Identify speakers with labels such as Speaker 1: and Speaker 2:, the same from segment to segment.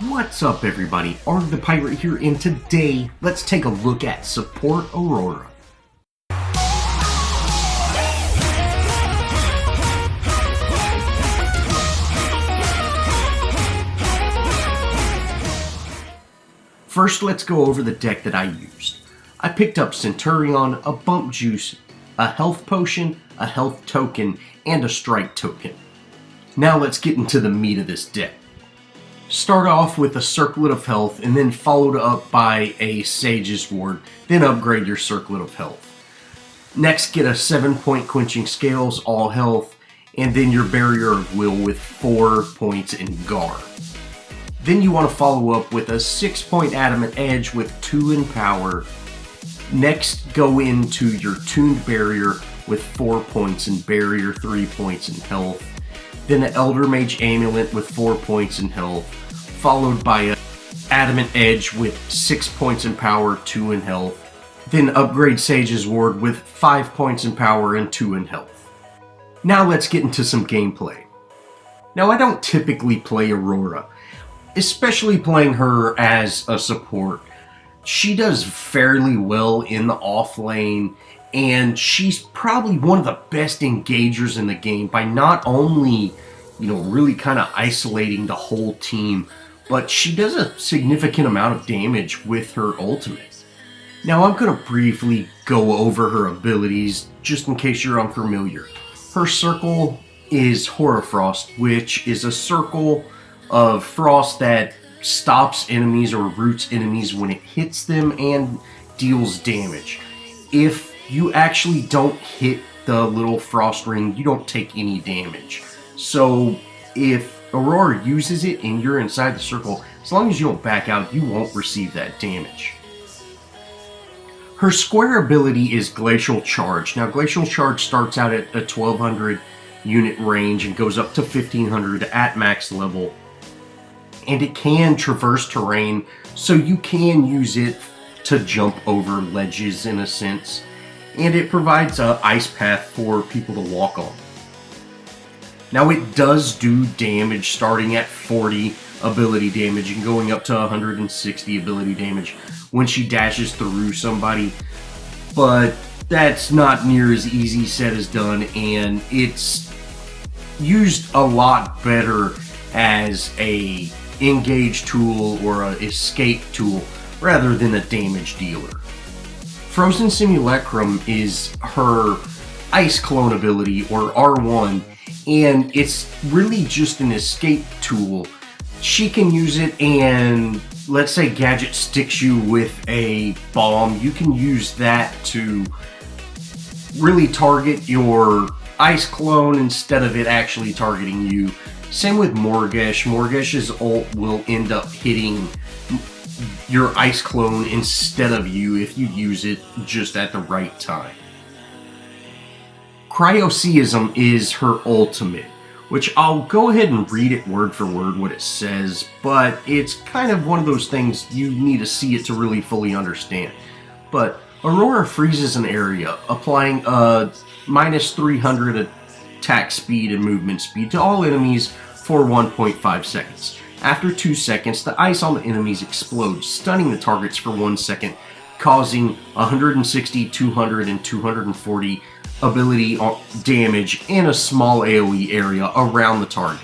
Speaker 1: What's up everybody, Arrg the Pirate here, and today let's take a look at Support Aurora. First, let's go over the deck that I used. I picked up Centurion, a Bump Juice, a Health Potion, a Health Token, and a Strike Token. Now let's get into the meat of this deck. Start off with a Circlet of Health and then followed up by a Sage's Ward, then upgrade your Circlet of Health. Next, get a 7-point Quenching Scales, all health, and then your Barrier of Will with 4 points in Guard. Then you want to follow up with a 6-point Adamant Edge with 2 in power. Next, go into your Tuned Barrier with 4 points in Barrier, 3 points in health. Then an Elder Mage Amulet with 4 points in health, followed by an Adamant Edge with 6 points in power, 2 in health. Then upgrade Sage's Ward with 5 points in power and 2 in health. Now let's get into some gameplay. Now I don't typically play Aurora, especially playing her as a support. She does fairly well in the off lane, and she's probably one of the best engagers in the game by not only, really kind of isolating the whole team, but she does a significant amount of damage with her ultimate. Now I'm going to briefly go over her abilities just in case you're unfamiliar. Her circle is Horrorfrost, which is a circle of frost that stops enemies or roots enemies when it hits them and deals damage. If you actually don't hit the little frost ring, you don't take any damage. So if Aurora uses it and you're inside the circle, as long as you don't back out, you won't receive that damage. Her square ability is Glacial Charge. Now Glacial Charge starts out at a 1200 unit range and goes up to 1500 at max level. And it can traverse terrain, so you can use it to jump over ledges in a sense. And it provides an ice path for people to walk on. Now it does do damage starting at 40 ability damage and going up to 160 ability damage when she dashes through somebody, but that's not near as easy said as done, and it's used a lot better as a engage tool or an escape tool rather than a damage dealer. Frozen Simulacrum is her Ice Clone ability, or R1, and it's really just an escape tool. She can use it, and let's say Gadget sticks you with a bomb, you can use that to really target your Ice Clone instead of it actually targeting you. Same with Morgesh. Morgesh's ult will end up hitting your Ice Clone instead of you if you use it just at the right time. Cryoseism is her ultimate, which I'll go ahead and read it word for word what it says, but it's kind of one of those things you need to see it to really fully understand. But Aurora freezes an area, applying a minus 300 attack speed and movement speed to all enemies for 1.5 seconds. After 2 seconds, the ice on the enemies explodes, stunning the targets for 1 second, causing 160, 200, and 240 ability damage in a small AoE area around the target.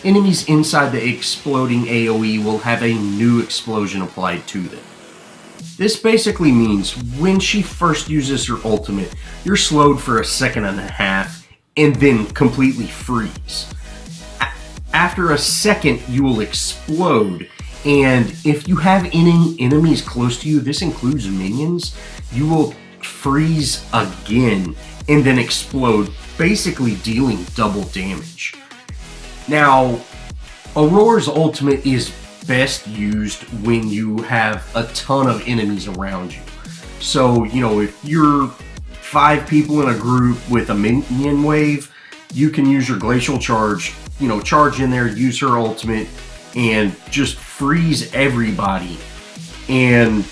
Speaker 1: Enemies inside the exploding AoE will have a new explosion applied to them. This basically means when she first uses her ultimate, you're slowed for a second and a half and then completely freeze. After a second, you will explode, and if you have any enemies close to you, this includes minions, you will freeze again and then explode, basically dealing double damage. Now, Aurora's ultimate is best used when you have a ton of enemies around you. So, if you're 5 people in a group with a minion wave, you can use your Glacial Charge, charge in there, use her ultimate, and just freeze everybody. And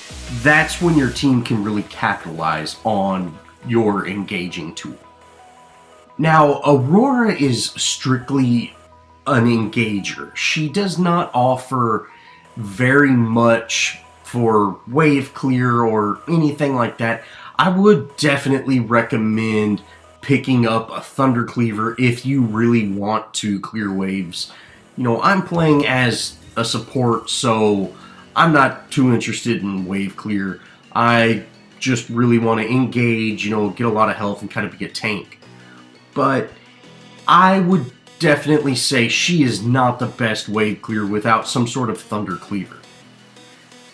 Speaker 1: that's when your team can really capitalize on your engaging tool. Now, Aurora is strictly an engager. She does not offer very much for wave clear or anything like that, I would definitely recommend picking up a Thunder Cleaver if you really want to clear waves. You know, I'm playing as a support, so I'm not too interested in wave clear. I just really want to engage, you know, get a lot of health and kind of be a tank. But I would definitely say she is not the best wave clear without some sort of Thunder Cleaver.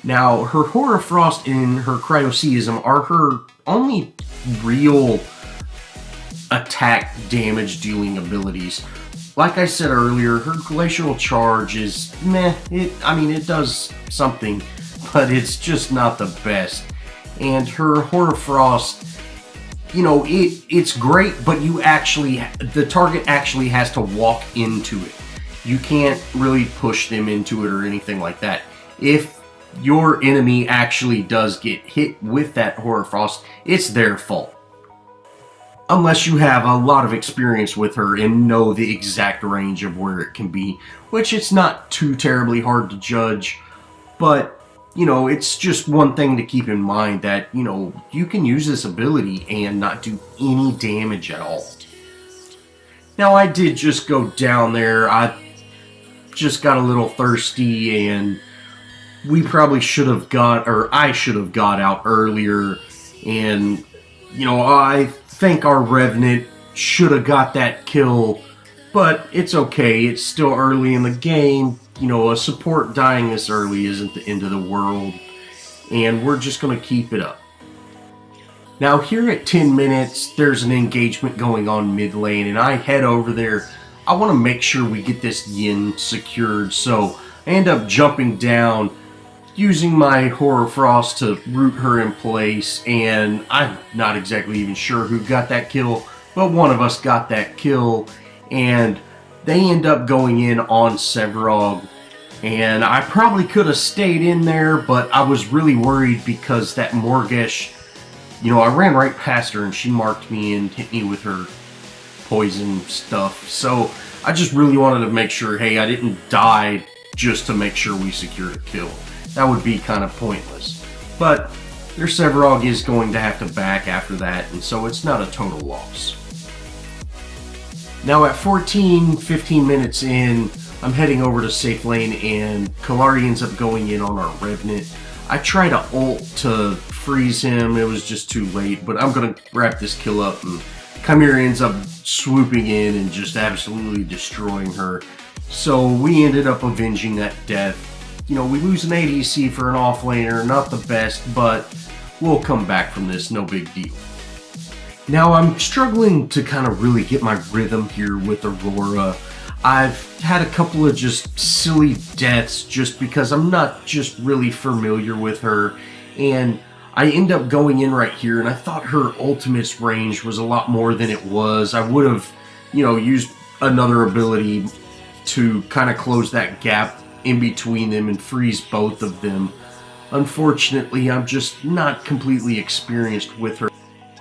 Speaker 1: Now, her Hoarfrost and her Cryoseism are her only real attack damage dealing abilities. Like I said earlier, her Glacial Charge is meh. It does something, but it's just not the best. And her Hoarfrost, you know, it's great, but the target actually has to walk into it. You can't really push them into it or anything like that. If your enemy actually does get hit with that Hoarfrost, it's their fault. Unless you have a lot of experience with her and know the exact range of where it can be, which it's not too terribly hard to judge, but, you know, it's just one thing to keep in mind that, you know, you can use this ability and not do any damage at all. Now, I did just go down there. I just got a little thirsty, and we probably should have I should have got out earlier, and, you know, I think our Revenant should have got that kill, but it's okay. It's still early in the game. You know, a support dying this early isn't the end of the world, and we're just going to keep it up. Now, here at 10 minutes, there's an engagement going on mid lane, and I head over there. I want to make sure we get this Yin secured, so I end up jumping down, using my Hoarfrost to root her in place, and I'm not exactly even sure who got that kill, but one of us got that kill, and they end up going in on Sevarog, and I probably could have stayed in there, but I was really worried because that Morgesh, you know, I ran right past her and she marked me and hit me with her poison stuff, so I just really wanted to make sure, hey, I didn't die just to make sure we secured a kill. That would be kind of pointless. But their Sevarog is going to have to back after that, and so it's not a total loss. Now at 15 minutes in, I'm heading over to safe lane, and Kallari ends up going in on our Revenant. I try to ult to freeze him, it was just too late, but I'm going to wrap this kill up, and Chimera ends up swooping in and just absolutely destroying her. So we ended up avenging that death. You know, we lose an ADC for an offlaner, not the best, but we'll come back from this, no big deal. Now, I'm struggling to kind of really get my rhythm here with Aurora. I've had a couple of just silly deaths just because I'm not just really familiar with her, and I end up going in right here, and I thought her ultimate's range was a lot more than it was. I would have, you know, used another ability to kind of close that gap in between them and freeze both of them. Unfortunately, I'm just not completely experienced with her.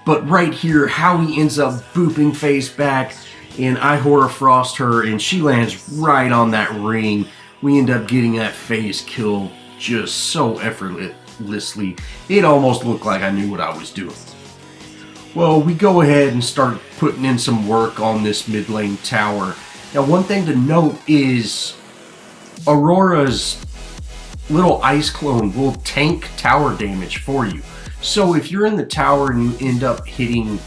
Speaker 1: But right here, Howie ends up booping face back, and I Hoarfrost her, and she lands right on that ring. We end up getting that phase kill just so effortlessly. It almost looked like I knew what I was doing. Well, we go ahead and start putting in some work on this mid lane tower. Now, one thing to note is Aurora's little ice clone will tank tower damage for you. So if you're in the tower and you end up hitting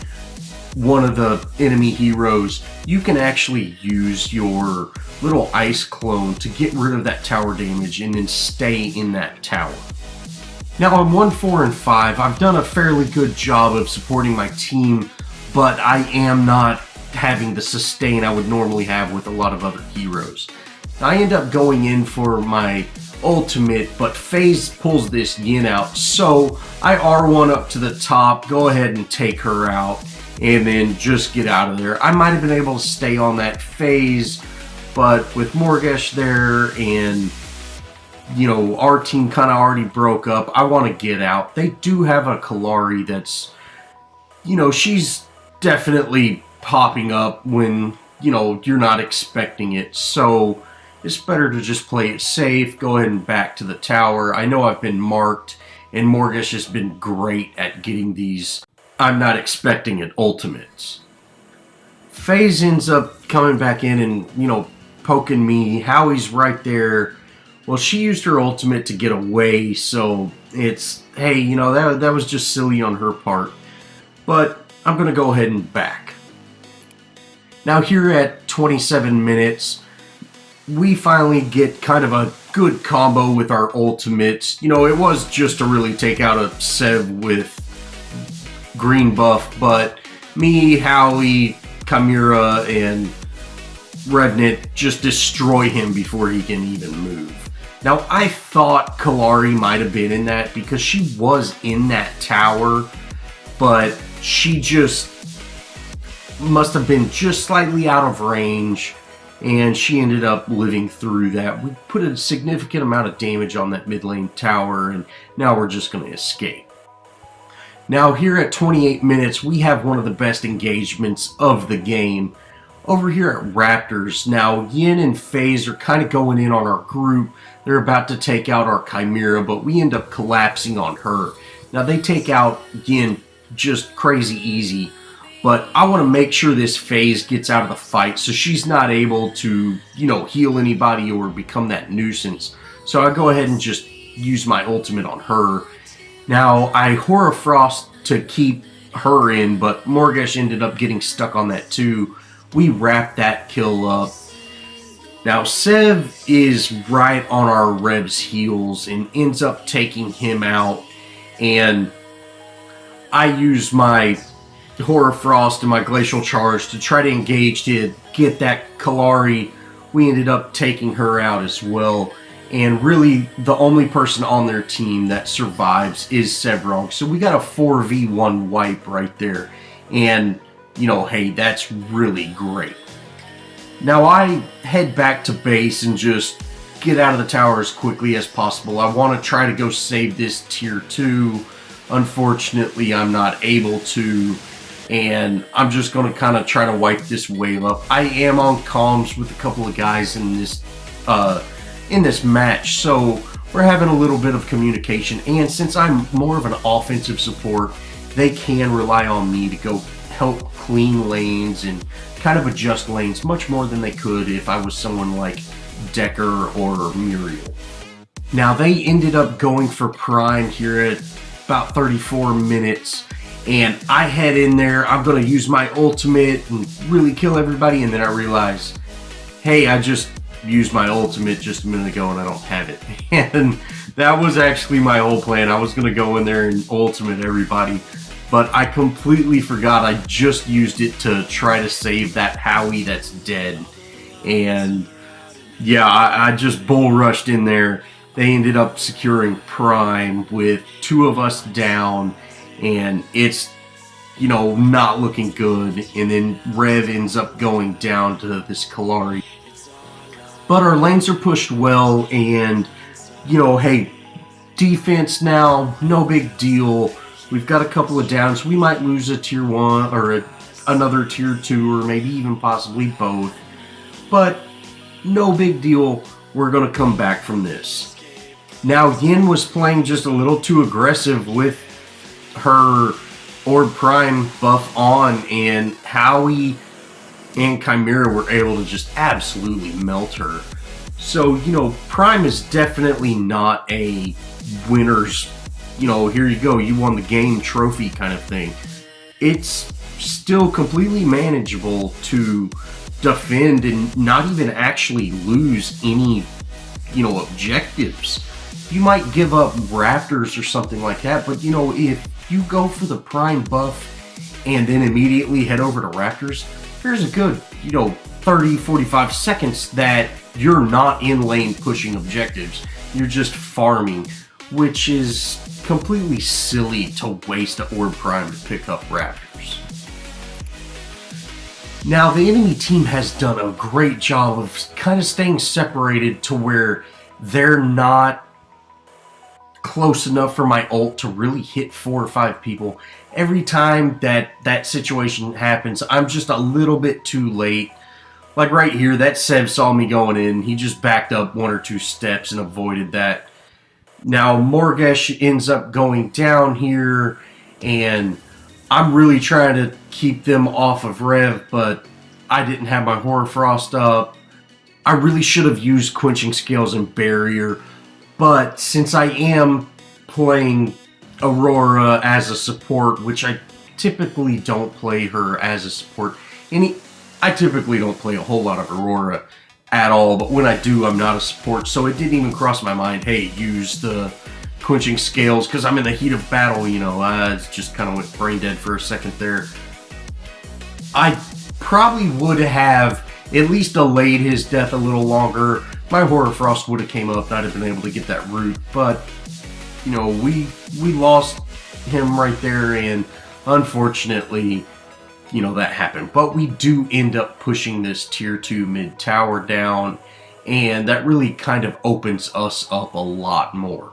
Speaker 1: one of the enemy heroes, you can actually use your little ice clone to get rid of that tower damage and then stay in that tower. Now on 1, 4, and 5, I've done a fairly good job of supporting my team, but I am not having the sustain I would normally have with a lot of other heroes. I end up going in for my ultimate, but FaZe pulls this Yin out, so I R1 up to the top, go ahead and take her out, and then just get out of there. I might have been able to stay on that FaZe, but with Morgesh there and, you know, our team kind of already broke up, I want to get out. They do have a Kallari that's, you know, she's definitely popping up when, you know, you're not expecting it, so it's better to just play it safe, go ahead and back to the tower. I know I've been marked, and Morgish has been great at getting these I'm not expecting it ultimates. FaZe ends up coming back in and, poking me. Howie's right there. Well, she used her ultimate to get away, so it's, hey, that was just silly on her part. But I'm going to go ahead and back. Now here at 27 minutes, we finally get kind of a good combo with our ultimates. It was just to really take out a Sev with green buff, but me, Howie, Chimera, and Revenant just destroy him before he can even move. Now, I thought Kalari might have been in that because she was in that tower, but she just must have been just slightly out of range, and she ended up living through that. We put a significant amount of damage on that mid lane tower, and now we're just going to escape. Now here at 28 minutes, we have one of the best engagements of the game. Over here at Raptors, now Yin and FaZe are kind of going in on our group. They're about to take out our Chimera, but we end up collapsing on her. Now they take out Yin just crazy easy, but I want to make sure this FaZe gets out of the fight so she's not able to, heal anybody or become that nuisance. So I go ahead and just use my ultimate on her. Now I Horror Frost to keep her in, but Morgish ended up getting stuck on that too. We wrap that kill up. Now Sev is right on our Rev's heels and ends up taking him out, and I use my Horror Frost and my Glacial Charge to try to engage to get that Kalari. We ended up taking her out as well, and really the only person on their team that survives is Sevrog. So we got a 4v1 wipe right there, and hey, that's really great. Now I head back to base and just get out of the tower as quickly as possible. I want to try to go save this tier 2. Unfortunately, I'm not able to, and I'm just going to kind of try to wipe this wave up. I am on comms with a couple of guys in this match, so we're having a little bit of communication, and since I'm more of an offensive support, they can rely on me to go help clean lanes and kind of adjust lanes much more than they could if I was someone like Decker or Muriel. Now they ended up going for Prime here at about 34 minutes, and I head in there. I'm going to use my ultimate and really kill everybody, and then I realize, hey, I just used my ultimate just a minute ago and I don't have it. And that was actually my whole plan. I was going to go in there and ultimate everybody, but I completely forgot I just used it to try to save that Howie that's dead. And yeah, I just bull rushed in there. They ended up securing Prime with 2 of us down, and it's, not looking good. And then Rev ends up going down to this Kalari. But our lanes are pushed well, and, hey, defense now, no big deal. We've got a couple of downs. We might lose a tier 1 or another tier 2 or maybe even possibly both. But no big deal. We're going to come back from this. Now Yin was playing just a little too aggressive with her Orb Prime buff on, and Howie and Chimera were able to just absolutely melt her. So, Prime is definitely not a winner's, here you go, you won the game trophy kind of thing. It's still completely manageable to defend and not even actually lose any, objectives. You might give up Raptors or something like that, but, if you go for the Prime buff and then immediately head over to Raptors, there's a good, 30, 45 seconds that you're not in lane pushing objectives. You're just farming, which is completely silly to waste an Orb Prime to pick up Raptors. Now, the enemy team has done a great job of kind of staying separated to where they're not close enough for my ult to really hit 4 or 5 people. Every time that situation happens, I'm just a little bit too late. Like right here, that Sev saw me going in. He just backed up 1 or 2 steps and avoided that. Now Morgesh ends up going down here, and I'm really trying to keep them off of Rev, but I didn't have my Hoarfrost up. I really should have used Quenching Scales and Barrier, but since I am playing Aurora as a support, which I typically don't play her as a support. I typically don't play a whole lot of Aurora at all, but when I do, I'm not a support, so it didn't even cross my mind, hey, use the Quenching Scales, because I'm in the heat of battle, you know. It's just kind of went brain dead for a second there. I probably would have at least delayed his death a little longer. My Hoarfrost would have came up, and I'd have been able to get that root, but, you know, we lost him right there, and unfortunately, you know, that happened. But we do end up pushing this tier 2 mid tower down, and that really kind of opens us up a lot more.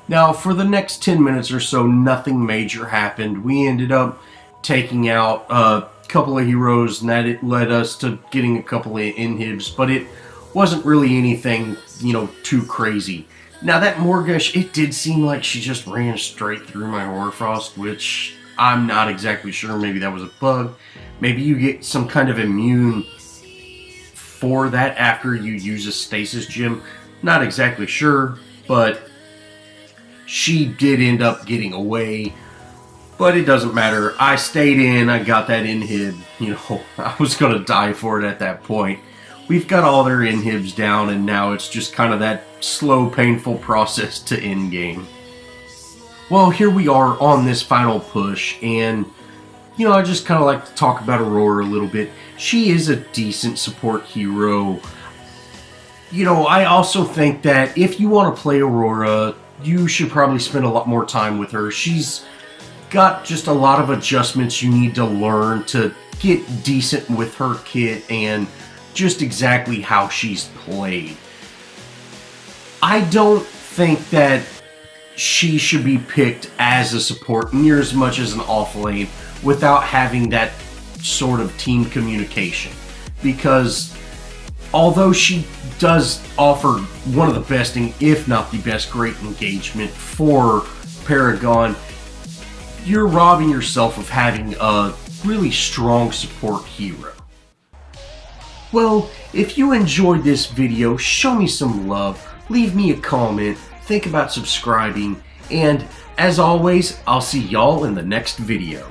Speaker 1: Now, for the next 10 minutes or so, nothing major happened. We ended up taking out a couple of heroes, and that it led us to getting a couple of inhibs, but it wasn't really anything, you know, too crazy. Now, that Morgesh, it did seem like she just ran straight through my Hoarfrost, which I'm not exactly sure. Maybe that was a bug. Maybe you get some kind of immune for that after you use a stasis gem. Not exactly sure, but she did end up getting away. But it doesn't matter. I stayed in. I got that inhib. You know, I was going to die for it at that point. We've got all their inhibs down, and now it's just kind of that slow, painful process to end game. Well, here we are on this final push, and, you know, I just kind of like to talk about Aurora a little bit. She is a decent support hero. You know, I also think that if you want to play Aurora, you should probably spend a lot more time with her. She's got just a lot of adjustments you need to learn to get decent with her kit and just exactly how she's played. I don't think that she should be picked as a support near as much as an off lane without having that sort of team communication, because although she does offer one of the best, if not the best, great engagement for Paragon, you're robbing yourself of having a really strong support hero. Well, if you enjoyed this video, show me some love, leave me a comment, think about subscribing, and as always, I'll see y'all in the next video.